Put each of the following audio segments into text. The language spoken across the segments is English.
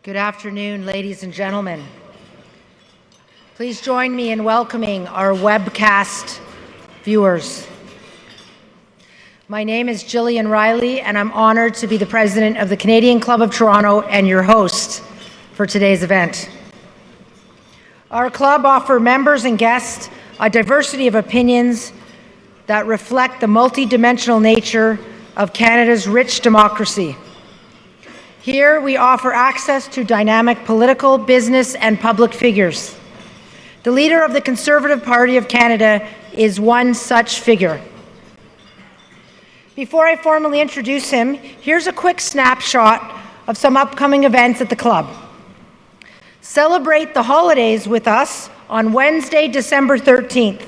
Good afternoon, ladies and gentlemen. Please join me in welcoming our webcast viewers. My name is Jillian Riley, and I'm honored to be the president of the Canadian Club of Toronto and your host for today's event. Our club offers members and guests a diversity of opinions that reflect the multidimensional nature of Canada's rich democracy. Here, we offer access to dynamic political, business, and public figures. The leader of the Conservative Party of Canada is one such figure. Before I formally introduce him, here's a quick snapshot of some upcoming events at the club. Celebrate the holidays with us on Wednesday, December 13th,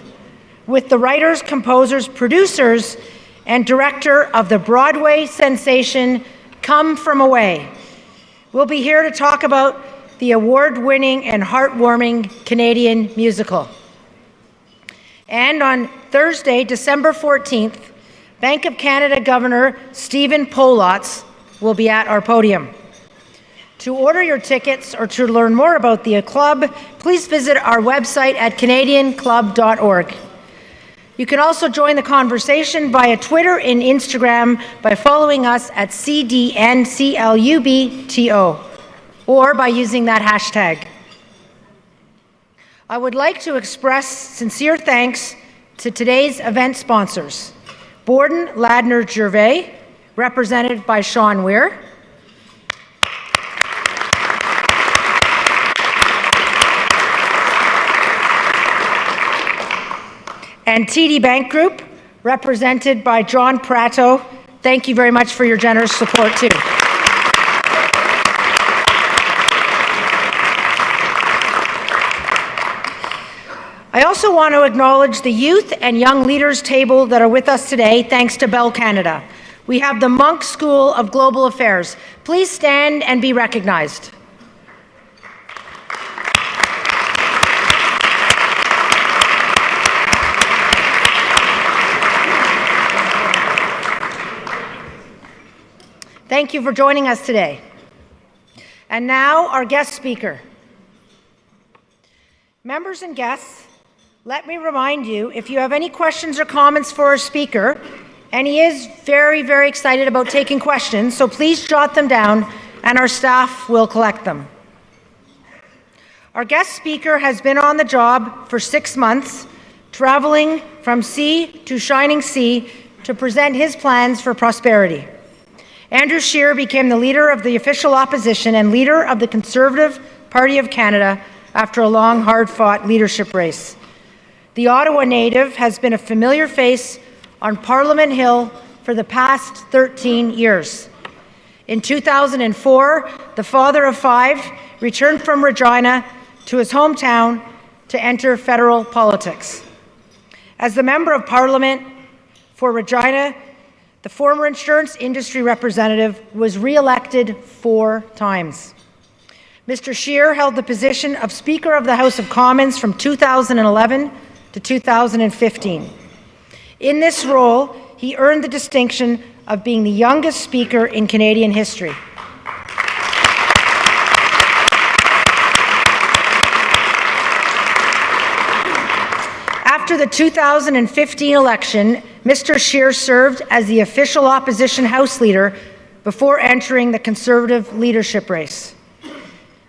with the writers, composers, producers, and director of the Broadway sensation Come From Away. We'll be here to talk about the award-winning and heartwarming Canadian musical. And on Thursday, December 14th, Bank of Canada Governor Stephen Poloz will be at our podium. To order your tickets or to learn more about the club, please visit our website at canadianclub.org. You can also join the conversation via Twitter and Instagram by following us at CDNCLUBTO or by using that hashtag. I would like to express sincere thanks to today's event sponsors: Borden Ladner Gervais, represented by Sean Weir, and TD Bank Group, represented by John Prato. Thank you very much for your generous support, too. I also want to acknowledge the youth and young leaders table that are with us today, thanks to Bell Canada. We have the Monk School of Global Affairs. Please stand and be recognized. Thank you for joining us today. And now, our guest speaker. Members and guests, let me remind you, if you have any questions or comments for our speaker, and he is very, very excited about taking questions, so please jot them down, and our staff will collect them. Our guest speaker has been on the job for 6 months, traveling from sea to shining sea to present his plans for prosperity. Andrew Scheer became the leader of the official opposition and leader of the Conservative Party of Canada after a long, hard-fought leadership race. The Ottawa native has been a familiar face on Parliament Hill for the past 13 years. In 2004, the father of 5 returned from Regina to his hometown to enter federal politics. As the Member of Parliament for Regina, the former insurance industry representative was re-elected 4 times. Mr. Scheer held the position of Speaker of the House of Commons from 2011 to 2015. In this role, he earned the distinction of being the youngest Speaker in Canadian history. After the 2015 election, Mr. Scheer served as the official opposition House Leader before entering the Conservative leadership race.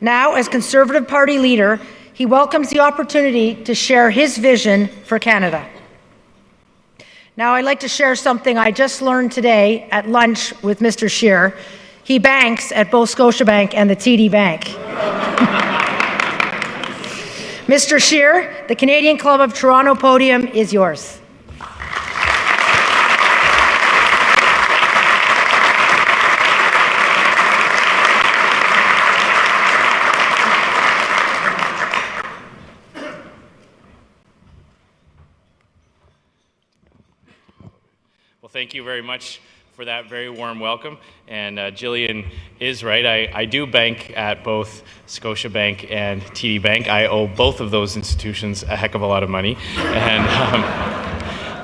Now, as Conservative Party Leader, he welcomes the opportunity to share his vision for Canada. Now, I'd like to share something I just learned today at lunch with Mr. Scheer. He banks at both Scotiabank and the TD Bank. Mr. Scheer, the Canadian Club of Toronto podium is yours. Well, thank you very much for that very warm welcome. And Jillian is right. I do bank at both Scotiabank and TD Bank. I owe both of those institutions a heck of a lot of money. And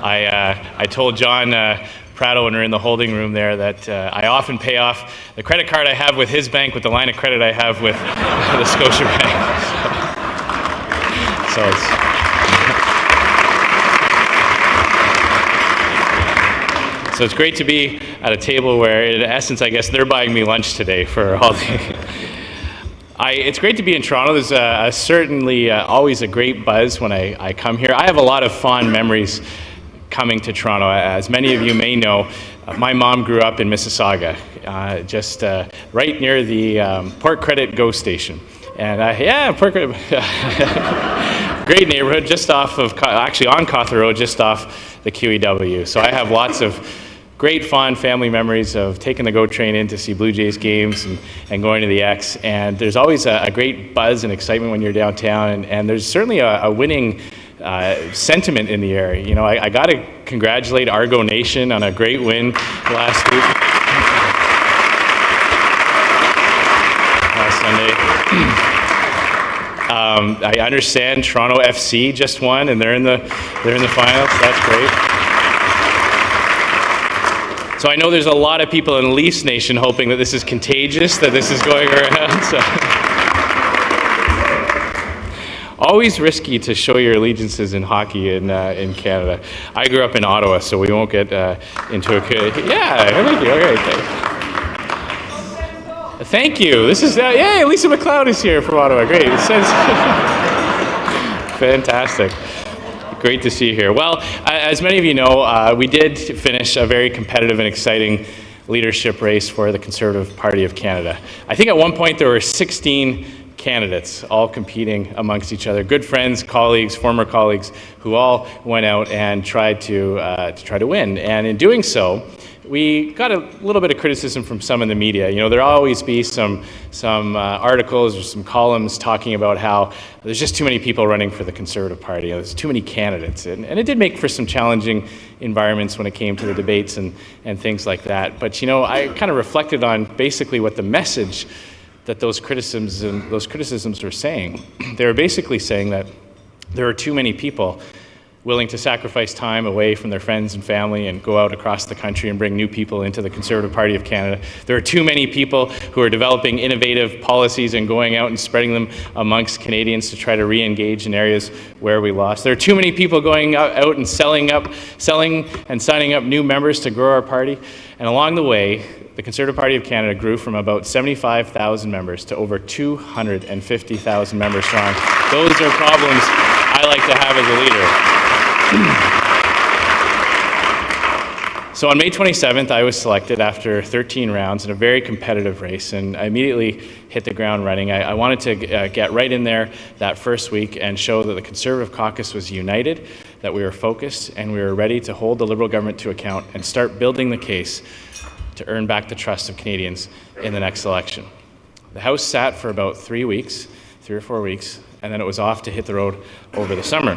I told John Prado and are in the holding room there that I often pay off the credit card I have with his bank with the line of credit I have with the Scotia Bank. So it's great to be at a table where, in essence, I guess they're buying me lunch today for all the... It's great to be in Toronto. There's certainly always a great buzz when I come here. I have a lot of fond memories coming to Toronto. As many of you may know, my mom grew up in Mississauga, just right near the Port Credit GO station. And Port Credit, great neighborhood, just off of, actually on Cawthra Road, just off the QEW. So I have lots of great fond family memories of taking the GO train in to see Blue Jays games and going to the X. And there's always a great buzz and excitement when you're downtown. And there's certainly a winning sentiment in the air. You know, I got to congratulate Argo Nation on a great win last week. Last Sunday. I understand Toronto FC just won and they're in the finals. That's great. So I know there's a lot of people in Leafs Nation hoping that this is contagious, that this is going around. So. Always risky to show your allegiances in hockey in Canada. I grew up in Ottawa, so we won't get into a... Yeah, thank you. Okay, thank you. This is... Yay, Lisa McLeod is here from Ottawa. Great. It says... Fantastic. Great to see you here. Well, as many of you know, we did finish a very competitive and exciting leadership race for the Conservative Party of Canada. I think at one point there were 16 candidates all competing amongst each other, good friends, colleagues, former colleagues, who all went out and tried to win. And in doing so, we got a little bit of criticism from some in the media. You know, there'll always be some articles or some columns talking about how there's just too many people running for the Conservative Party. There's too many candidates. And it did make for some challenging environments when it came to the debates and things like that. But, you know, I kind of reflected on basically what the message that those criticisms were saying. They were basically saying that there are too many people willing to sacrifice time away from their friends and family and go out across the country and bring new people into the Conservative Party of Canada. There are too many people who are developing innovative policies and going out and spreading them amongst Canadians to try to re-engage in areas where we lost. There are too many people going out and selling and signing up new members to grow our party. And along the way, the Conservative Party of Canada grew from about 75,000 members to over 250,000 members strong. Those are problems I like to have as a leader. So on May 27th, I was selected after 13 rounds in a very competitive race, and I immediately hit the ground running. I wanted to get right in there that first week and show that the Conservative caucus was united, that we were focused, and we were ready to hold the Liberal government to account and start building the case to earn back the trust of Canadians in the next election. The House sat for about 3 or 4 weeks, and then it was off to hit the road over the summer.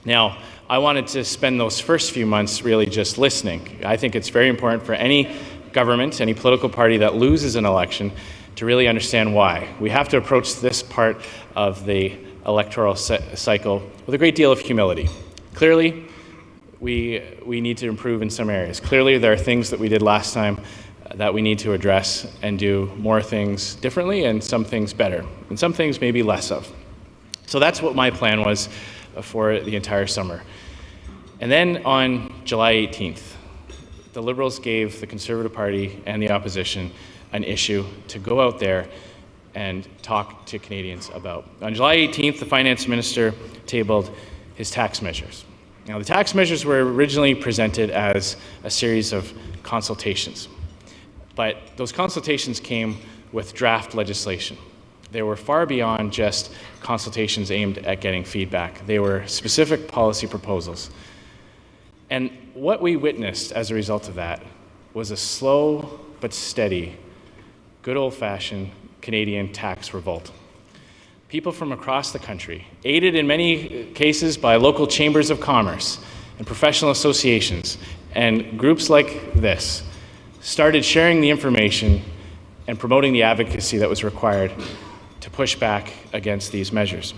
Now, I wanted to spend those first few months really just listening. I think it's very important for any government, any political party that loses an election to really understand why. We have to approach this part of the electoral cycle with a great deal of humility. Clearly, we need to improve in some areas. Clearly, there are things that we did last time that we need to address and do more things differently and some things better, and some things maybe less of. So that's what my plan was for the entire summer. And then on July 18th, the Liberals gave the Conservative Party and the opposition an issue to go out there and talk to Canadians about. On July 18th, the Finance Minister tabled his tax measures. Now, the tax measures were originally presented as a series of consultations, but those consultations came with draft legislation. They were far beyond just consultations aimed at getting feedback. They were specific policy proposals. And what we witnessed as a result of that was a slow but steady, good old-fashioned Canadian tax revolt. People from across the country, aided in many cases by local chambers of commerce and professional associations and groups like this, started sharing the information and promoting the advocacy that was required to push back against these measures.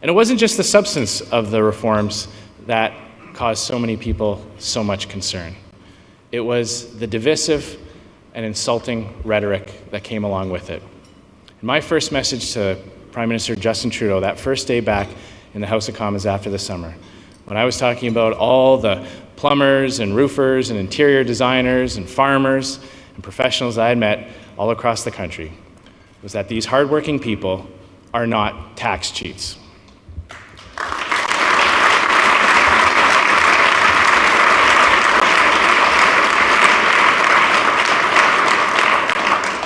And it wasn't just the substance of the reforms that caused so many people so much concern. It was the divisive and insulting rhetoric that came along with it. And my first message to Prime Minister Justin Trudeau, that first day back in the House of Commons after the summer, when I was talking about all the plumbers and roofers and interior designers and farmers and professionals I had met all across the country, was that these hardworking people are not tax cheats.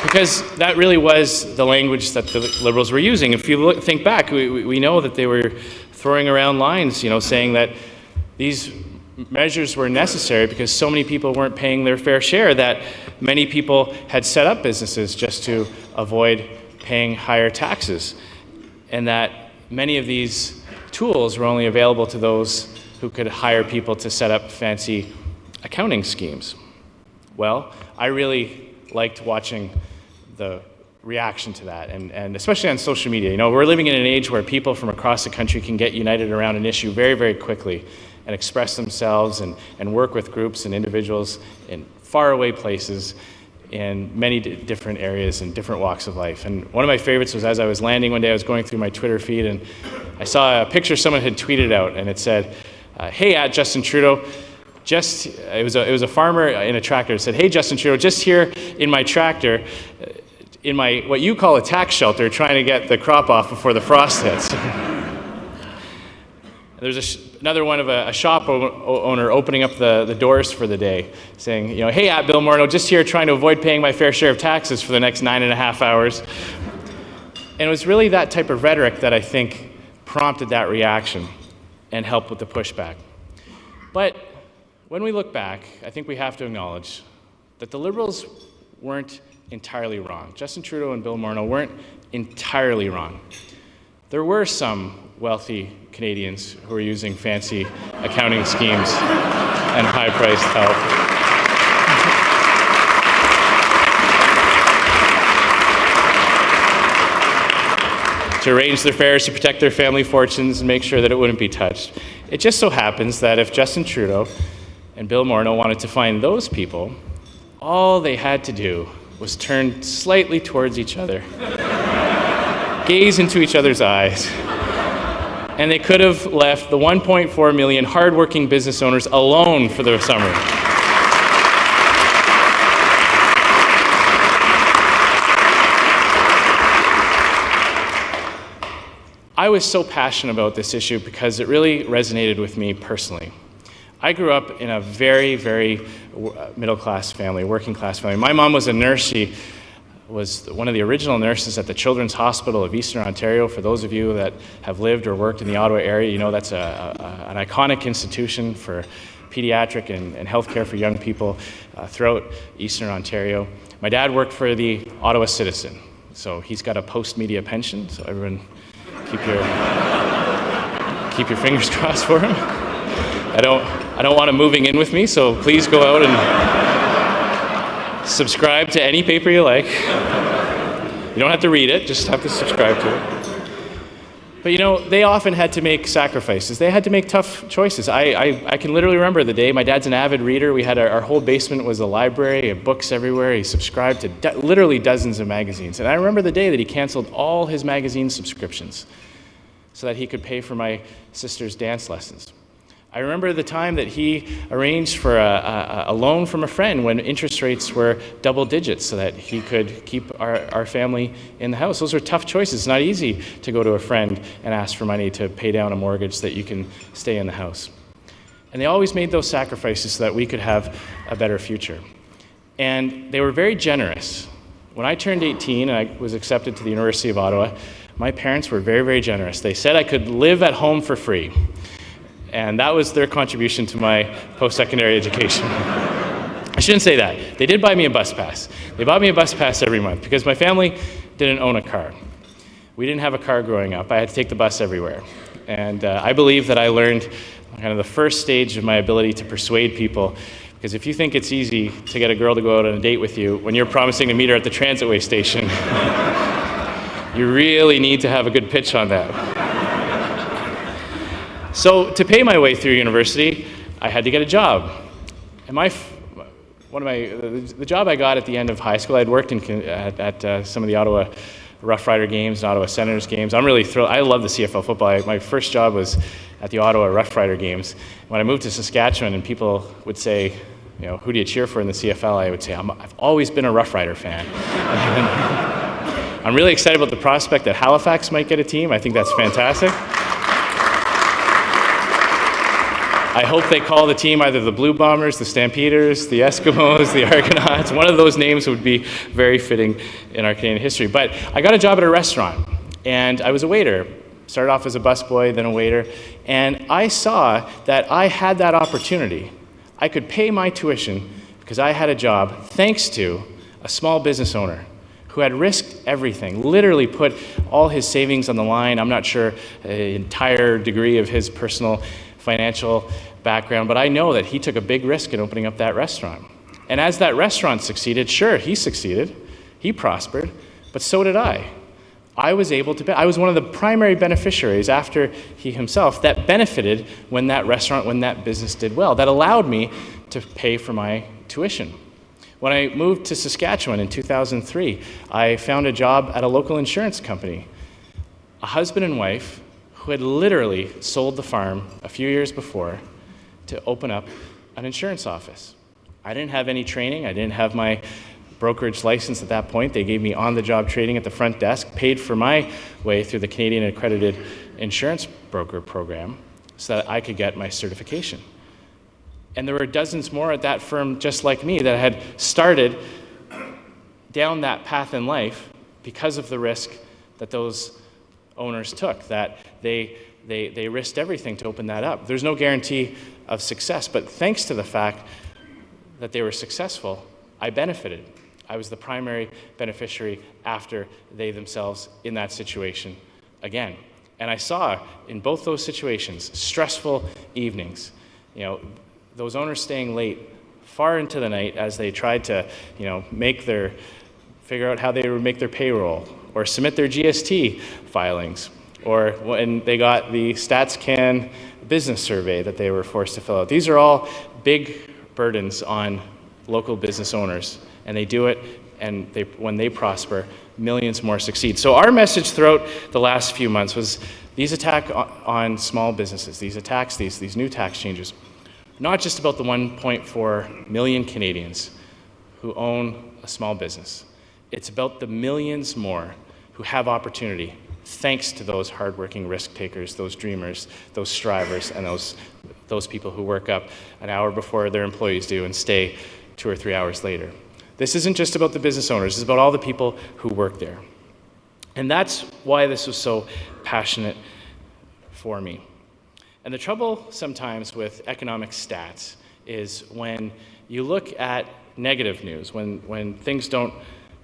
Because that really was the language that the Liberals were using. If you think back, we know that they were throwing around lines, saying that these measures were necessary because so many people weren't paying their fair share, that many people had set up businesses just to avoid paying higher taxes, and that many of these tools were only available to those who could hire people to set up fancy accounting schemes. Well, I really liked watching the reaction to that, and especially on social media. We're living in an age where people from across the country can get united around an issue very, very quickly and express themselves and work with groups and individuals in faraway places in many different areas and different walks of life. And one of my favorites was, as I was landing one day, I was going through my Twitter feed and I saw a picture someone had tweeted out, and it said, "Hey, at Justin Trudeau, it was a farmer in a tractor. It said, 'Hey, Justin Trudeau, just here in my tractor, in my what you call a tax shelter, trying to get the crop off before the frost hits.'" There's another one of a shop owner opening up the doors for the day, saying, "Hey, at Bill Morneau, just here trying to avoid paying my fair share of taxes for the next 9.5 hours." And it was really that type of rhetoric that I think prompted that reaction and helped with the pushback. But when we look back, I think we have to acknowledge that the Liberals weren't entirely wrong. Justin Trudeau and Bill Morneau weren't entirely wrong. There were some wealthy Canadians who were using fancy accounting schemes and high-priced help. To arrange their fares to protect their family fortunes and make sure that it wouldn't be touched. It just so happens that if Justin Trudeau and Bill Morneau wanted to find those people, all they had to do was turn slightly towards each other, gaze into each other's eyes, and they could have left the 1.4 million hardworking business owners alone for the summer. I was so passionate about this issue because it really resonated with me personally. I grew up in a very, very middle-class family, working-class family. My mom was a nurse. She was one of the original nurses at the Children's Hospital of Eastern Ontario. For those of you that have lived or worked in the Ottawa area, that's an iconic institution for pediatric and healthcare for young people throughout Eastern Ontario. My dad worked for the Ottawa Citizen, so he's got a post-media pension, so everyone keep your fingers crossed for him. I don't want him moving in with me, so please go out and subscribe to any paper you like. You don't have to read it, just have to subscribe to it. But they often had to make sacrifices. They had to make tough choices. I can literally remember the day. My dad's an avid reader. We had our whole basement was a library, of books everywhere. He subscribed to literally dozens of magazines. And I remember the day that he canceled all his magazine subscriptions so that he could pay for my sister's dance lessons. I remember the time that he arranged for a loan from a friend when interest rates were double digits so that he could keep our family in the house. Those were tough choices. It's not easy to go to a friend and ask for money to pay down a mortgage so that you can stay in the house. And they always made those sacrifices so that we could have a better future. And they were very generous. When I turned 18 and I was accepted to the University of Ottawa, my parents were very, very generous. They said I could live at home for free. And that was their contribution to my post-secondary education. I shouldn't say that. They did buy me a bus pass. They bought me a bus pass every month because my family didn't own a car. We didn't have a car growing up. I had to take the bus everywhere. And I believe that I learned kind of the first stage of my ability to persuade people, because if you think it's easy to get a girl to go out on a date with you when you're promising to meet her at the transitway station, you really need to have a good pitch on that. So to pay my way through university, I had to get a job. And the job I got at the end of high school, I'd worked at some of the Ottawa Rough Rider games, Ottawa Senators games. I'm really thrilled. I love the CFL football. My first job was at the Ottawa Rough Rider games. When I moved to Saskatchewan and people would say, who do you cheer for in the CFL? I would say, I've always been a Rough Rider fan. I'm really excited about the prospect that Halifax might get a team. I think that's fantastic. I hope they call the team either the Blue Bombers, the Stampeders, the Eskimos, the Argonauts. One of those names would be very fitting in our Canadian history. But I got a job at a restaurant, and I was a waiter. Started off as a busboy, then a waiter, and I saw that I had that opportunity. I could pay my tuition because I had a job thanks to a small business owner who had risked everything, literally put all his savings on the line. I'm not sure the entire degree of his personal financial background, but I know that he took a big risk in opening up that restaurant. And as that restaurant succeeded, sure, he succeeded, he prospered, but so did I. I was one of the primary beneficiaries after he himself that benefited when that business did well, that allowed me to pay for my tuition. When I moved to Saskatchewan in 2003, I found a job at a local insurance company. A husband and wife who had literally sold the farm a few years before to open up an insurance office. I didn't have any training. I didn't have my brokerage license at that point. They gave me on-the-job training at the front desk, paid for my way through the Canadian Accredited Insurance Broker Program so that I could get my certification. And there were dozens more at that firm just like me that had started down that path in life because of the risk that those owners took, that they risked everything to open that up. There's no guarantee of success, but thanks to the fact that they were successful, I benefited. I was the primary beneficiary after they themselves in that situation again. And I saw in both those situations, stressful evenings, those owners staying late far into the night as they tried to, figure out how they would make their payroll, or submit their GST filings, or when they got the StatsCan business survey that they were forced to fill out. These are all big burdens on local business owners, and they do it, and when they prosper, millions more succeed. So our message throughout the last few months was these attacks on small businesses, these new tax changes, not just about the 1.4 million Canadians who own a small business. It's about the millions more who have opportunity thanks to those hardworking risk takers, those dreamers, those strivers, and those people who work up an hour before their employees do and stay 2 or 3 hours later. This isn't just about the business owners, it's about all the people who work there. And that's why this was so passionate for me. And the trouble sometimes with economic stats is when you look at negative news, when things don't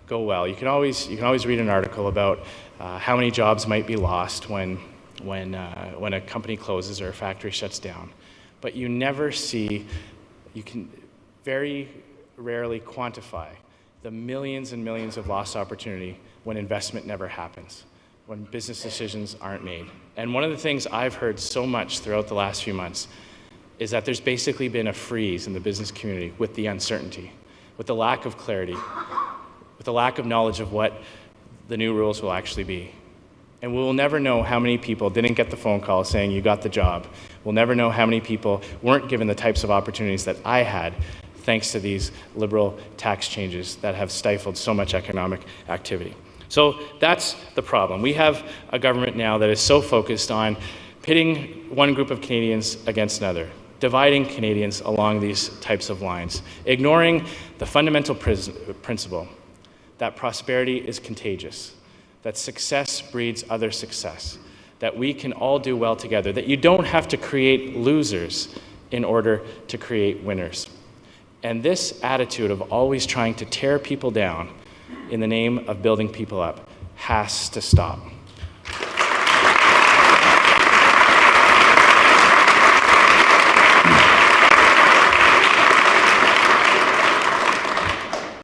go well, you can always read an article about how many jobs might be lost when a company closes or a factory shuts down. But you can very rarely quantify the millions and millions of lost opportunity when investment never happens, when business decisions aren't made. And one of the things I've heard so much throughout the last few months is that there's basically been a freeze in the business community with the uncertainty, with the lack of clarity, with the lack of knowledge of what the new rules will actually be. And we'll never know how many people didn't get the phone call saying you got the job. We'll never know how many people weren't given the types of opportunities that I had thanks to these liberal tax changes that have stifled so much economic activity. So that's the problem. We have a government now that is so focused on pitting one group of Canadians against another, dividing Canadians along these types of lines, ignoring the fundamental principle that prosperity is contagious, that success breeds other success, that we can all do well together, that you don't have to create losers in order to create winners. And this attitude of always trying to tear people down in the name of building people up has to stop.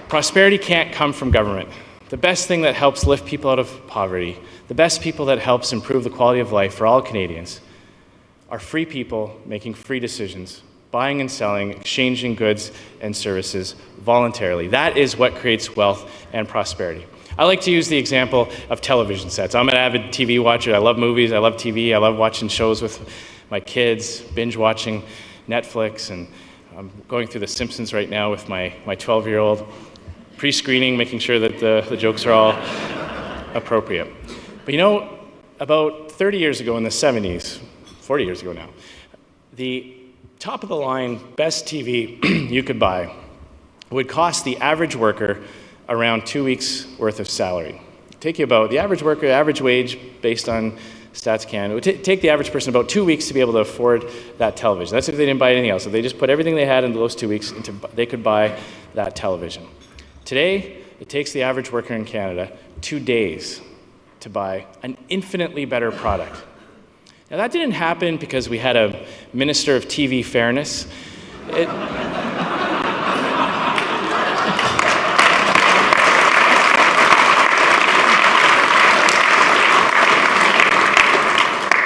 Prosperity can't come from government. The best thing that helps lift people out of poverty, the best people that helps improve the quality of life for all Canadians, are free people making free decisions buying and selling, exchanging goods and services voluntarily. That is what creates wealth and prosperity. I like to use the example of television sets. I'm an avid TV watcher. I love movies. I love TV. I love watching shows with my kids, binge watching Netflix, and I'm going through The Simpsons right now with my 12-year-old, pre-screening, making sure that the jokes are all appropriate. But you know, about 30 years ago in the 70s, 40 years ago now, the top-of-the-line best TV you could buy would cost the average worker around 2 weeks' worth of salary. Take you about, the average worker, average wage based on Stats Canada, it would take the average person about 2 weeks to be able to afford that television. That's if they didn't buy anything else. If they just put everything they had into those 2 weeks, they could buy that television. Today, it takes the average worker in Canada 2 days to buy an infinitely better product. Now, that didn't happen because we had a minister of TV fairness.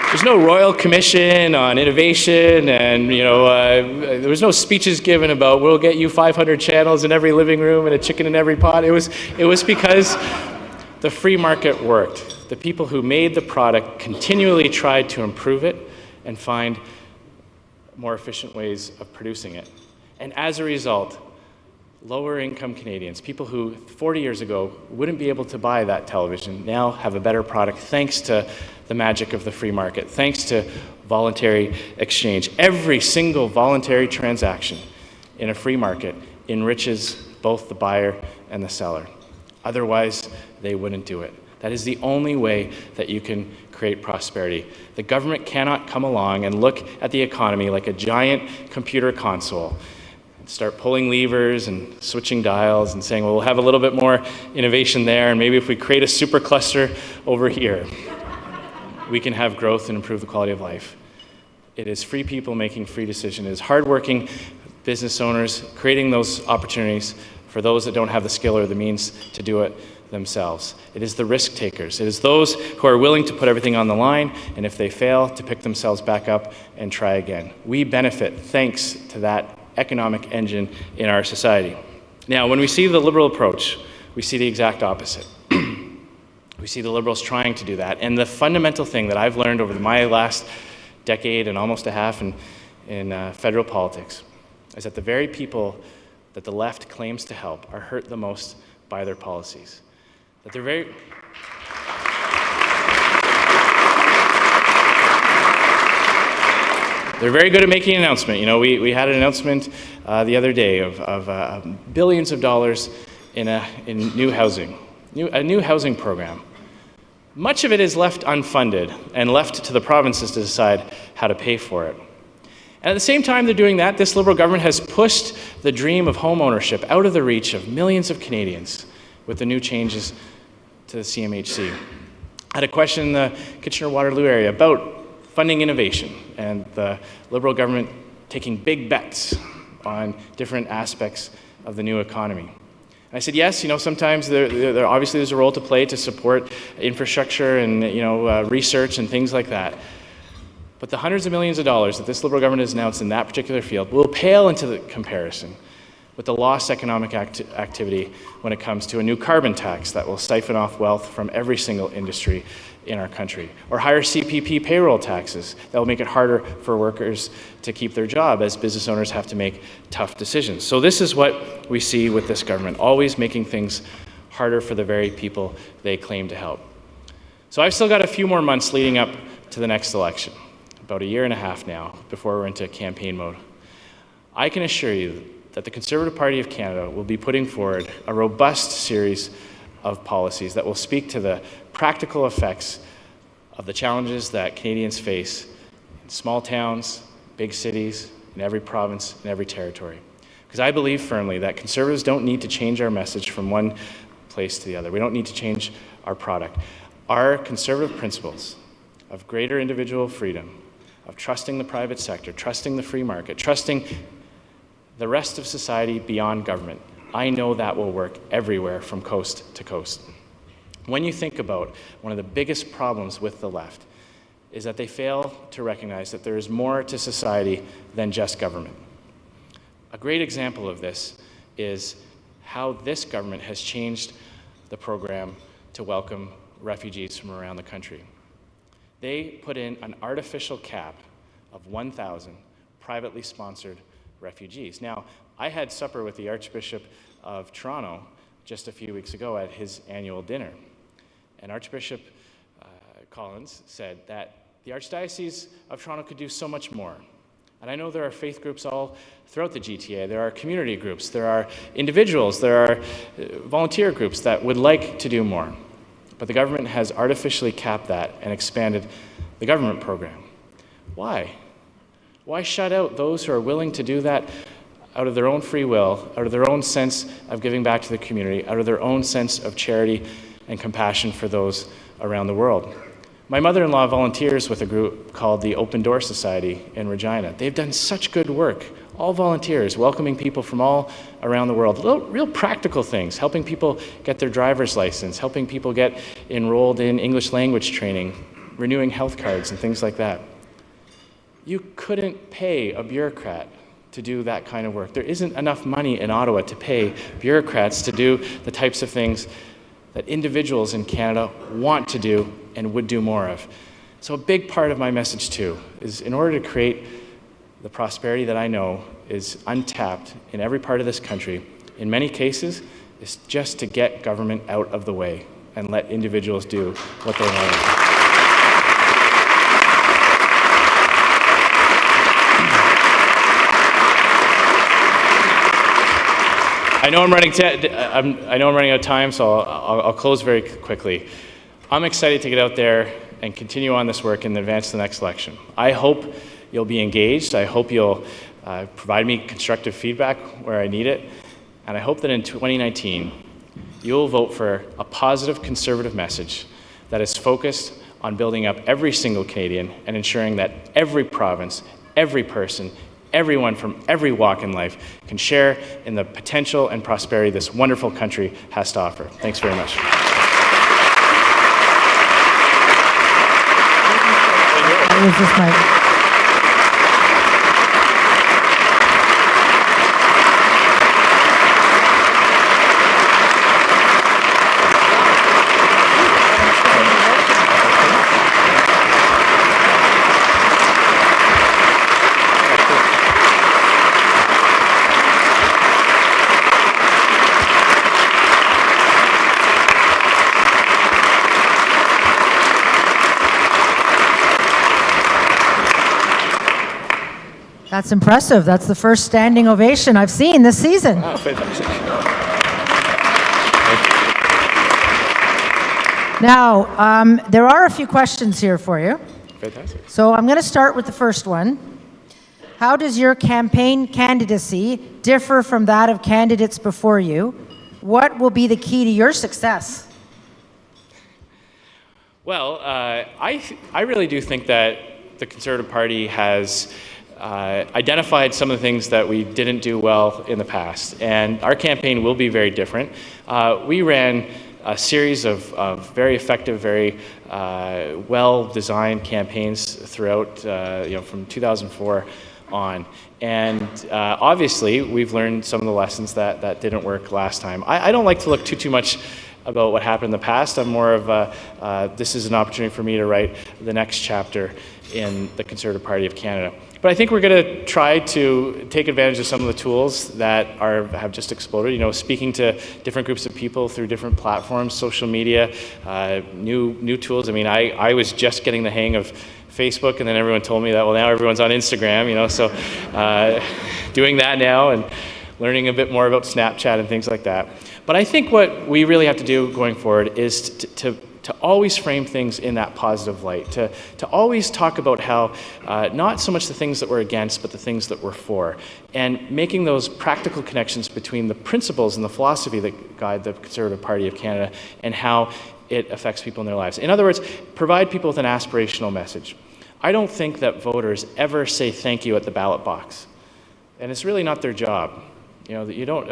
There's no royal commission on innovation, and there was no speeches given about we'll get you 500 channels in every living room and a chicken in every pot. It was because the free market worked. The people who made the product continually tried to improve it and find more efficient ways of producing it. And as a result, lower income Canadians, people who 40 years ago wouldn't be able to buy that television, now have a better product thanks to the magic of the free market, thanks to voluntary exchange. Every single voluntary transaction in a free market enriches both the buyer and the seller. Otherwise, they wouldn't do it. That is the only way that you can create prosperity. The government cannot come along and look at the economy like a giant computer console, start pulling levers and switching dials and saying, well, we'll have a little bit more innovation there, and maybe if we create a supercluster over here, we can have growth and improve the quality of life. It is free people making free decisions. It is hardworking business owners creating those opportunities for those that don't have the skill or the means to do it themselves. It is the risk takers. It is those who are willing to put everything on the line, and if they fail, to pick themselves back up and try again. We benefit thanks to that economic engine in our society. Now, when we see the Liberal approach, we see the exact opposite. We see the Liberals trying to do that. And the fundamental thing that I've learned over my last decade and almost a half in federal politics is that the very people that the left claims to help are hurt the most by their policies. That they're very... They're very good at making an announcement. You know, we had an announcement the other day of billions of dollars in new housing, a new housing program. Much of it is left unfunded and left to the provinces to decide how to pay for it. And at the same time they're doing that, this Liberal government has pushed the dream of home ownership out of the reach of millions of Canadians with the new changes to the CMHC. I had a question in the Kitchener-Waterloo area about funding innovation and the Liberal government taking big bets on different aspects of the new economy. And I said, yes, sometimes there obviously there's a role to play to support infrastructure and research and things like that. But the hundreds of millions of dollars that this Liberal government has announced in that particular field will pale into the comparison with the lost economic activity when it comes to a new carbon tax that will siphon off wealth from every single industry in our country, or higher CPP payroll taxes that will make it harder for workers to keep their job as business owners have to make tough decisions. So this is what we see with this government, always making things harder for the very people they claim to help. So I've still got a few more months leading up to the next election, about a year and a half now, before we're into campaign mode. I can assure you that the Conservative Party of Canada will be putting forward a robust series of policies that will speak to the practical effects of the challenges that Canadians face in small towns, big cities, in every province, in every territory. Because I believe firmly that Conservatives don't need to change our message from one place to the other. We don't need to change our product. Our Conservative principles of greater individual freedom, of trusting the private sector, trusting the free market, trusting the rest of society beyond government, I know that will work everywhere from coast to coast. When you think about one of the biggest problems with the left is that they fail to recognize that there is more to society than just government. A great example of this is how this government has changed the program to welcome refugees from around the country. They put in an artificial cap of 1,000 privately sponsored refugees. Now, I had supper with the Archbishop of Toronto just a few weeks ago at his annual dinner. And Archbishop Collins said that the Archdiocese of Toronto could do so much more. And I know there are faith groups all throughout the GTA. There are community groups, there are individuals, there are volunteer groups that would like to do more. But the government has artificially capped that and expanded the government program. Why? Why shut out those who are willing to do that out of their own free will, out of their own sense of giving back to the community, out of their own sense of charity and compassion for those around the world? My mother-in-law volunteers with a group called the Open Door Society in Regina. They've done such good work, all volunteers, welcoming people from all around the world. Real practical things, helping people get their driver's license, helping people get enrolled in English language training, renewing health cards and things like that. You couldn't pay a bureaucrat to do that kind of work. There isn't enough money in Ottawa to pay bureaucrats to do the types of things that individuals in Canada want to do and would do more of. So a big part of my message too is, in order to create the prosperity that I know is untapped in every part of this country, in many cases, is just to get government out of the way and let individuals do what they want to do. I know I'm running out of time, so I'll close very quickly. I'm excited to get out there and continue on this work in advance of the next election. I hope you'll be engaged. I hope you'll provide me constructive feedback where I need it. And I hope that in 2019, you'll vote for a positive conservative message that is focused on building up every single Canadian and ensuring that every province, every person, everyone from every walk in life can share in the potential and prosperity this wonderful country has to offer. Thanks very much. Where's this mic? That's impressive. That's the first standing ovation I've seen this season. Oh, fantastic. Now, there are a few questions here for you. Fantastic. So I'm going to start with the first one. How does your campaign candidacy differ from that of candidates before you? What will be the key to your success? Well, I really do think that the Conservative Party has identified some of the things that we didn't do well in the past, and our campaign will be very different. We ran a series of very effective, very well-designed campaigns throughout, from 2004 on. And obviously, we've learned some of the lessons that didn't work last time. I don't like to look too much about what happened in the past. I'm more of this is an opportunity for me to write the next chapter in the Conservative Party of Canada. But I think we're going to try to take advantage of some of the tools that have just exploded. Speaking to different groups of people through different platforms, social media, new tools. I mean, I was just getting the hang of Facebook, and then everyone told me that, well, now everyone's on Instagram, so doing that now and learning a bit more about Snapchat and things like that. But I think what we really have to do going forward is to always frame things in that positive light, to always talk about how not so much the things that we're against, but the things that we're for, and making those practical connections between the principles and the philosophy that guide the Conservative Party of Canada and how it affects people in their lives. In other words, provide people with an aspirational message. I don't think that voters ever say thank you at the ballot box, and it's really not their job. You know, that you don't,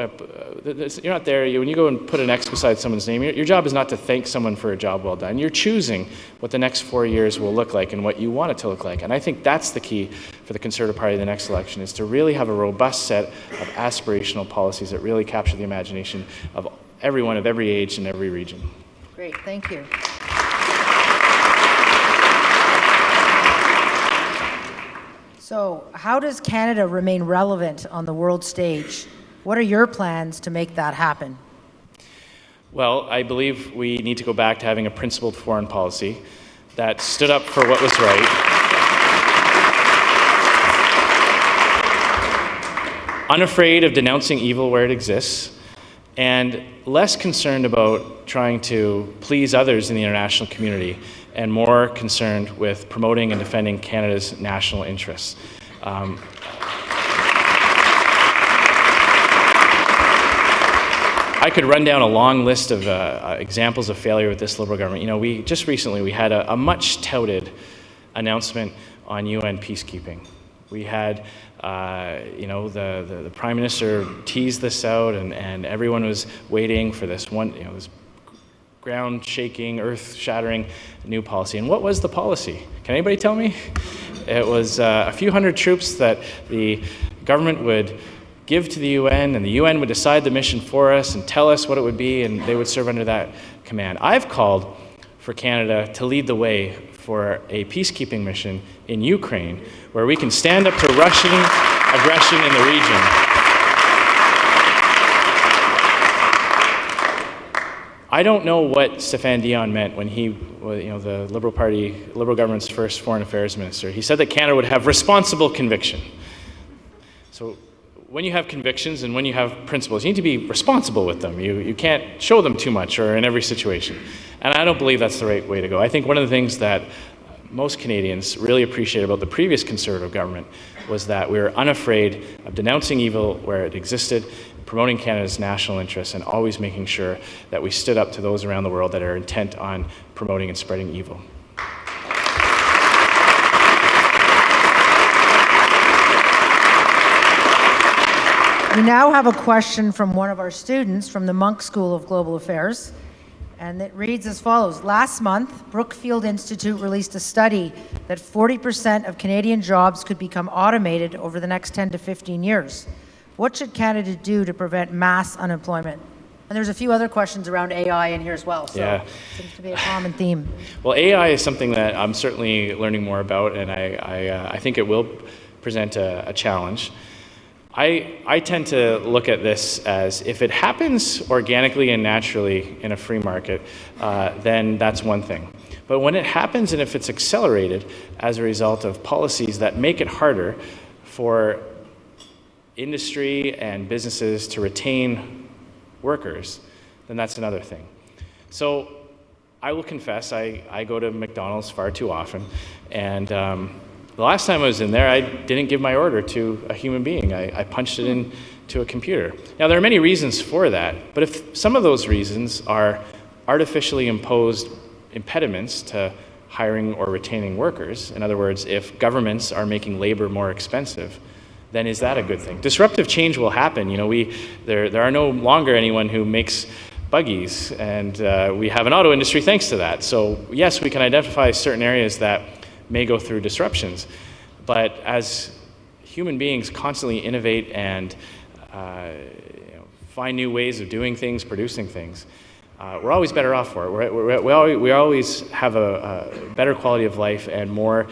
you're not there, when you go and put an X beside someone's name, your job is not to thank someone for a job well done. You're choosing what the next 4 years will look like and what you want it to look like. And I think that's the key for the Conservative Party in the next election, is to really have a robust set of aspirational policies that really capture the imagination of everyone of every age and every region. Great, thank you. So, how does Canada remain relevant on the world stage? What are your plans to make that happen? Well, I believe we need to go back to having a principled foreign policy that stood up for what was right, unafraid of denouncing evil where it exists, and less concerned about trying to please others in the international community, and more concerned with promoting and defending Canada's national interests. I could run down a long list of examples of failure with this Liberal government. You know, we just recently had a much touted announcement on UN peacekeeping. We had, the Prime Minister teased this out, and everyone was waiting for this one, this ground-shaking, earth-shattering new policy. And what was the policy? Can anybody tell me? It was a few hundred troops that the government would give to the UN, and the UN would decide the mission for us and tell us what it would be, and they would serve under that command. I've called for Canada to lead the way for a peacekeeping mission in Ukraine, where we can stand up to Russian aggression in the region. I don't know what Stéphane Dion meant when he was, the Liberal government's first foreign affairs minister. He said that Canada would have responsible conviction. So when you have convictions and when you have principles, you need to be responsible with them. You can't show them too much or in every situation. And I don't believe that's the right way to go. I think one of the things that most Canadians really appreciate about the previous Conservative government was that we were unafraid of denouncing evil where it existed, promoting Canada's national interests, and always making sure that we stood up to those around the world that are intent on promoting and spreading evil. We now have a question from one of our students from the Monk School of Global Affairs, and it reads as follows. Last month, Brookfield Institute released a study that 40% of Canadian jobs could become automated over the next 10 to 15 years. What should Canada do to prevent mass unemployment? And there's a few other questions around AI in here as well, so it seems to be a common theme. Well, AI is something that I'm certainly learning more about, and I think it will present a challenge. I tend to look at this as, if it happens organically and naturally in a free market, then that's one thing. But when it happens, and if it's accelerated as a result of policies that make it harder for industry and businesses to retain workers, then that's another thing. So I will confess, I go to McDonald's far too often, and the last time I was in there, I didn't give my order to a human being. I punched it into a computer. Now, there are many reasons for that, but if some of those reasons are artificially imposed impediments to hiring or retaining workers, in other words, if governments are making labor more expensive, then is that a good thing? Disruptive change will happen. There are no longer anyone who makes buggies, and we have an auto industry thanks to that. So yes, we can identify certain areas that may go through disruptions, but as human beings constantly innovate and find new ways of doing things, producing things, we're always better off for it. We always have a better quality of life and more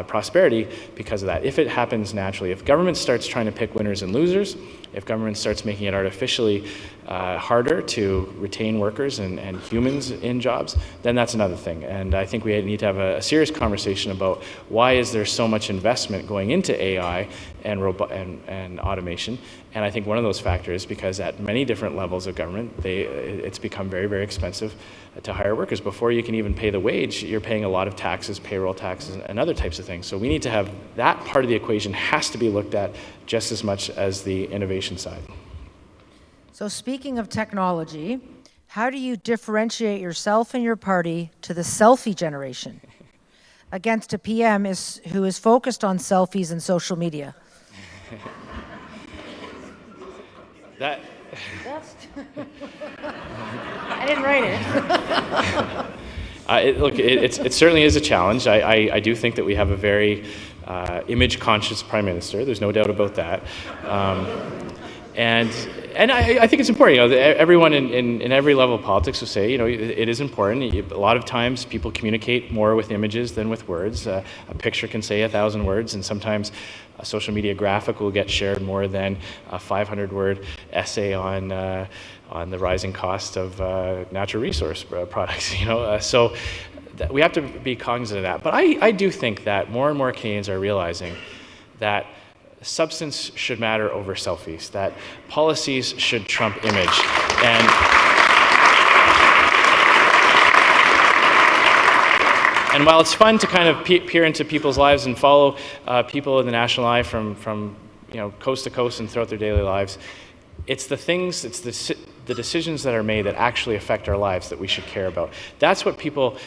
prosperity because of that, if it happens naturally. If government starts trying to pick winners and losers, if government starts making it artificially harder to retain workers and humans in jobs, then that's another thing. And I think we need to have a serious conversation about why is there so much investment going into AI and automation. And I think one of those factors is because at many different levels of government, it's become very, very expensive to hire workers. Before you can even pay the wage, you're paying a lot of taxes, payroll taxes, and other types of things. So we need to have that part of the equation has to be looked at just as much as the innovation side. So speaking of technology, how do you differentiate yourself and your party to the selfie generation against a PM who is focused on selfies and social media? That. I didn't write it. Look, it certainly is a challenge. I do think that we have a very image-conscious prime minister. There's no doubt about that. And I think it's important. You know, everyone in every level of politics will say, you know, it is important. A lot of times people communicate more with images than with words. A picture can say 1,000 words, and sometimes a social media graphic will get shared more than a 500-word essay on the rising cost of natural resource products. You know, so we have to be cognizant of that. But I do think that more and more Canadians are realizing that substance should matter over selfies, that policies should trump image. And while it's fun to kind of peer into people's lives and follow people in the national eye from you know, coast to coast and throughout their daily lives, it's the things, it's the decisions that are made that actually affect our lives that we should care about. That's what people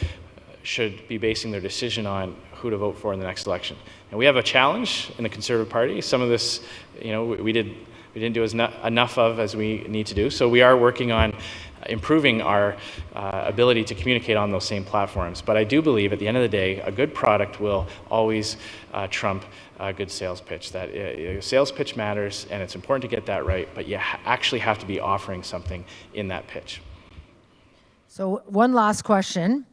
should be basing their decision on who to vote for in the next election. And we have a challenge in the Conservative Party. Some of this, you know, we didn't do enough of as we need to do. So we are working on improving our ability to communicate on those same platforms. But I do believe at the end of the day, a good product will always trump a good sales pitch. That sales pitch matters, and it's important to get that right, but you actually have to be offering something in that pitch. So one last question.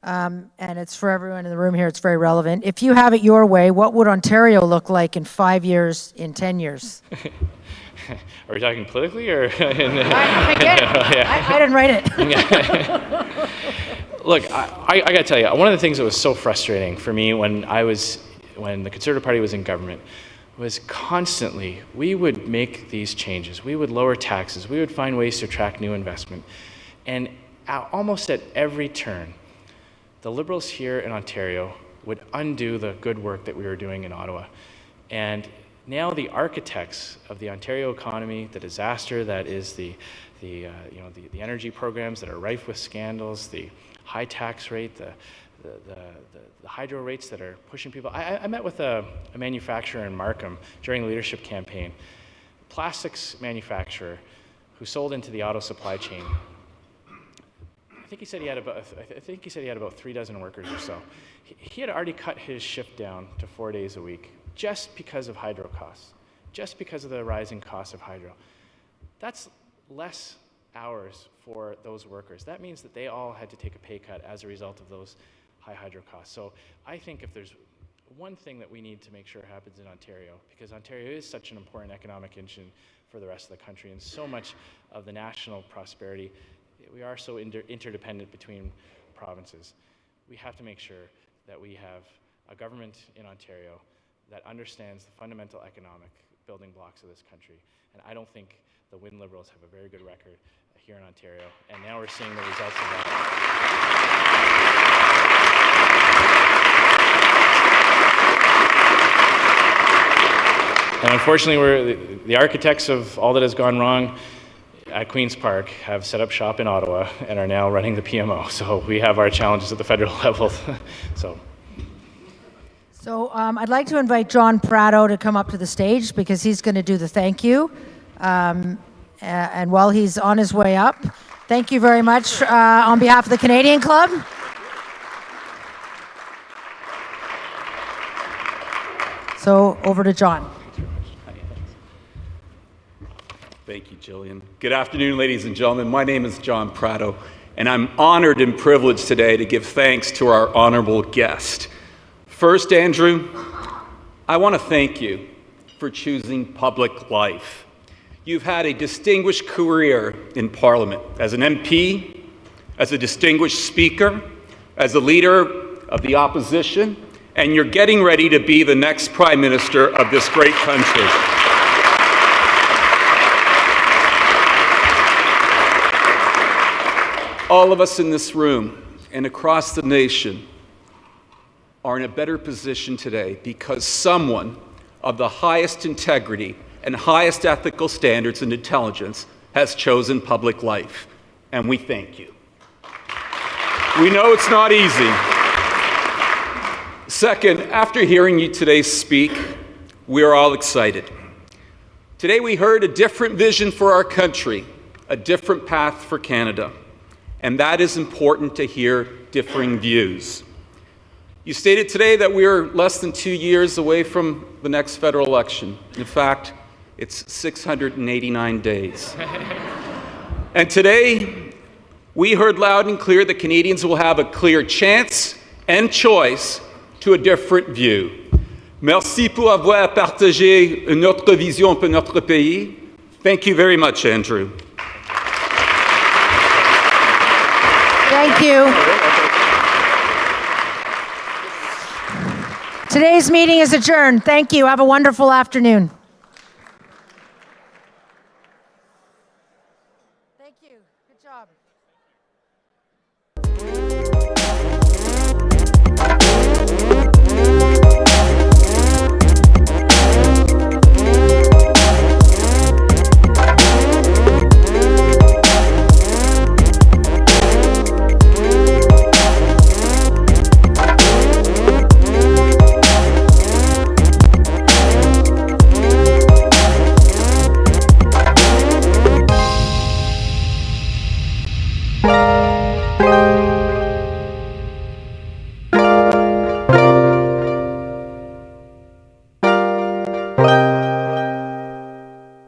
And it's for everyone in the room here, it's very relevant. If you have it your way, what would Ontario look like in 5 years, in 10 years? Are we talking politically or? I get it. I didn't write it. Look, I got to tell you, one of the things that was so frustrating for me when the Conservative Party was in government was constantly, we would make these changes. We would lower taxes. We would find ways to attract new investment. And almost at every turn, the Liberals here in Ontario would undo the good work that we were doing in Ottawa. And now the architects of the Ontario economy, the disaster that is the energy programs that are rife with scandals, the high tax rate, the hydro rates that are pushing people. I met with a manufacturer in Markham during the leadership campaign, plastics manufacturer who sold into the auto supply chain. I think he said he had about 3 dozen workers or so. He had already cut his shift down to 4 days a week just because of hydro costs, just because of the rising cost of hydro. That's less hours for those workers. That means that they all had to take a pay cut as a result of those high hydro costs. So I think if there's one thing that we need to make sure happens in Ontario, because Ontario is such an important economic engine for the rest of the country, and so much of the national prosperity, we are so interdependent between provinces. We have to make sure that we have a government in Ontario that understands the fundamental economic building blocks of this country. And I don't think the Win Liberals have a very good record here in Ontario. And now we're seeing the results of that. And unfortunately, the architects of all that has gone wrong at Queen's Park have set up shop in Ottawa and are now running the PMO. So we have our challenges at the federal level. So I'd like to invite John Prado to come up to the stage because he's going to do the thank you. And while he's on his way up, thank you very much on behalf of the Canadian Club. So over to John. Thank you, Jillian. Good afternoon, ladies and gentlemen. My name is John Prado, and I'm honored and privileged today to give thanks to our honorable guest. First, Andrew, I want to thank you for choosing public life. You've had a distinguished career in Parliament as an MP, as a distinguished speaker, as a leader of the opposition, and you're getting ready to be the next Prime Minister of this great country. All of us in this room and across the nation are in a better position today because someone of the highest integrity and highest ethical standards and intelligence has chosen public life, and we thank you. We know it's not easy. Second, after hearing you today speak, we are all excited. Today we heard a different vision for our country, a different path for Canada, and that is important to hear differing views. You stated today that we are less than 2 years away from the next federal election. In fact, it's 689 days. And today, we heard loud and clear that Canadians will have a clear chance and choice to a different view. Merci pour avoir partagé notre vision pour notre pays. Thank you very much, Andrew. Thank you. Today's meeting is adjourned. Thank you. Have a wonderful afternoon.